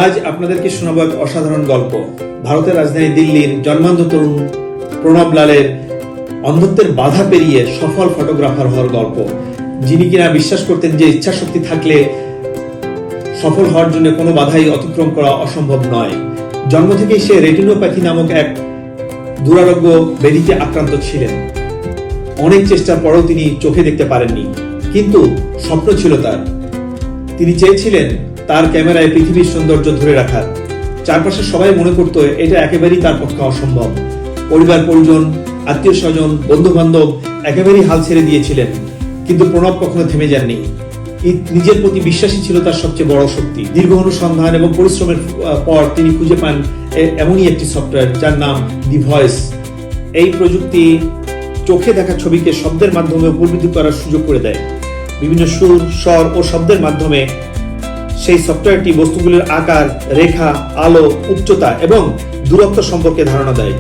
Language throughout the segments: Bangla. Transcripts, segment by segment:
আজ আপনাদেরকে শোনাবো এক অসাধারণ গল্প। ভারতের রাজধানী দিল্লির জন্মান্ধ তরুণ প্রণব লালের অন্ধত্বের বাধা পেরিয়ে সফল ফটোগ্রাফার হওয়ার গল্প। যিনি কিনা বিশ্বাস করতেন যে ইচ্ছা শক্তি থাকলে সফল হওয়ার জন্য কোনো বাধাই অতিক্রম করা অসম্ভব নয়। জন্ম থেকেই সে রেটিনোপ্যাথি নামক এক দুরারোগ্য ব্যাধিতে আক্রান্ত ছিলেন। অনেক চেষ্টার পরেও তিনি চোখে দেখতে পারেননি, কিন্তু স্বপ্ন ছিল তার। তিনি চেয়েছিলেন তার ক্যামেরায় পৃথিবীর সৌন্দর্য ধরে রাখার। চারপাশে সবাই মনে করত এটা একেবারেই তার পক্ষে অসম্ভব। পরিবার পরিজন, আত্মীয় স্বজন, বন্ধু বান্ধব একেবারেই হাল ছেড়ে দিয়েছিলেন, কিন্তু প্রণব কখনো থেমে যাননি। নিজের প্রতি বিশ্বাসী ছিল তার সবচেয়ে বড় শক্তি। দীর্ঘ অনুসন্ধান এবং পরিশ্রমের পর তিনি খুঁজে পান এমনই একটি সফটওয়্যার যার নাম দি ভয়েস। এই প্রযুক্তি চোখে দেখা ছবিকে শব্দের মাধ্যমে উপলব্ধি করার সুযোগ করে দেয়। বিভিন্ন সুর, স্বর ও শব্দের মাধ্যমে সেই সফটওয়্যারটি বস্তুগুলির আকার, রেখা, আলো, উচ্চতা এবং দূরত্ব সম্পর্কে ধারণা দেয়।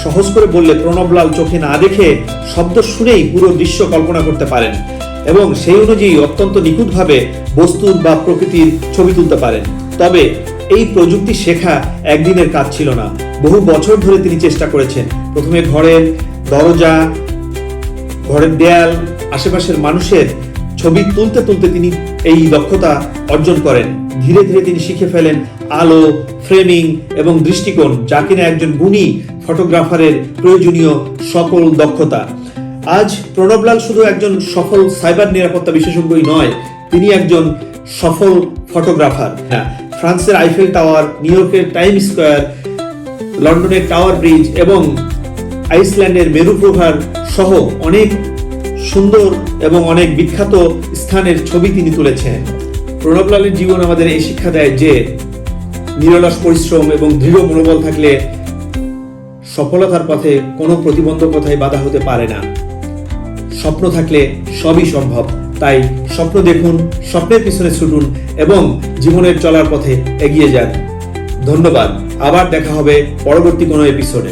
সহজ করে বললে, প্রণব লাল চোখে না দেখে শব্দ শুনেই পুরো দৃশ্য কল্পনা করতে পারেন এবং সেই অনুযায়ী অত্যন্ত নিখুঁতভাবে বস্তুর বা প্রকৃতির ছবি তুলতে পারেন। তবে এই প্রযুক্তি শেখা একদিনের কাজ ছিল না, বহু বছর ধরে তিনি চেষ্টা করেছেন। প্রথমে ঘরের দরজা, ঘরের দেয়াল, আশেপাশের মানুষের ছবি তুলতে তুলতে তিনি এই দক্ষতা অর্জন করেন। ধীরে ধীরে তিনি শিখে ফেলেন আলো, ফ্রেমিং এবং দৃষ্টিকোণ, যা কিনা একজন গুণী ফটোগ্রাফারের প্রয়োজনীয় সকল দক্ষতা। আজ প্রণব লাল শুধু একজন সফল সাইবার নিরাপত্তা বিশেষজ্ঞই নয়, তিনি একজন সফল ফটোগ্রাফার। ফ্রান্সের আইফেল টাওয়ার, নিউ ইয়র্কের টাইম স্কোয়ার, লন্ডনের টাওয়ার ব্রিজ এবং আইসল্যান্ডের মেরু প্রভার সহ অনেক সুন্দর এবং অনেক বিখ্যাত স্থানের ছবি তিনি তুলেছেন। প্রণব লালের জীবন আমাদের এই শিক্ষা দেয় যে নিরলস পরিশ্রম এবং দৃঢ় মনোবল থাকলে সফলতার পথে কোনো প্রতিবন্ধকতাই বাধা হতে পারে না। স্বপ্ন থাকলে সবই সম্ভব। তাই স্বপ্ন দেখুন, স্বপ্নের পিছনে ছুটুন এবং জীবনের চলার পথে এগিয়ে যান। ধন্যবাদ। আবার দেখা হবে পরবর্তী কোনো এপিসোডে।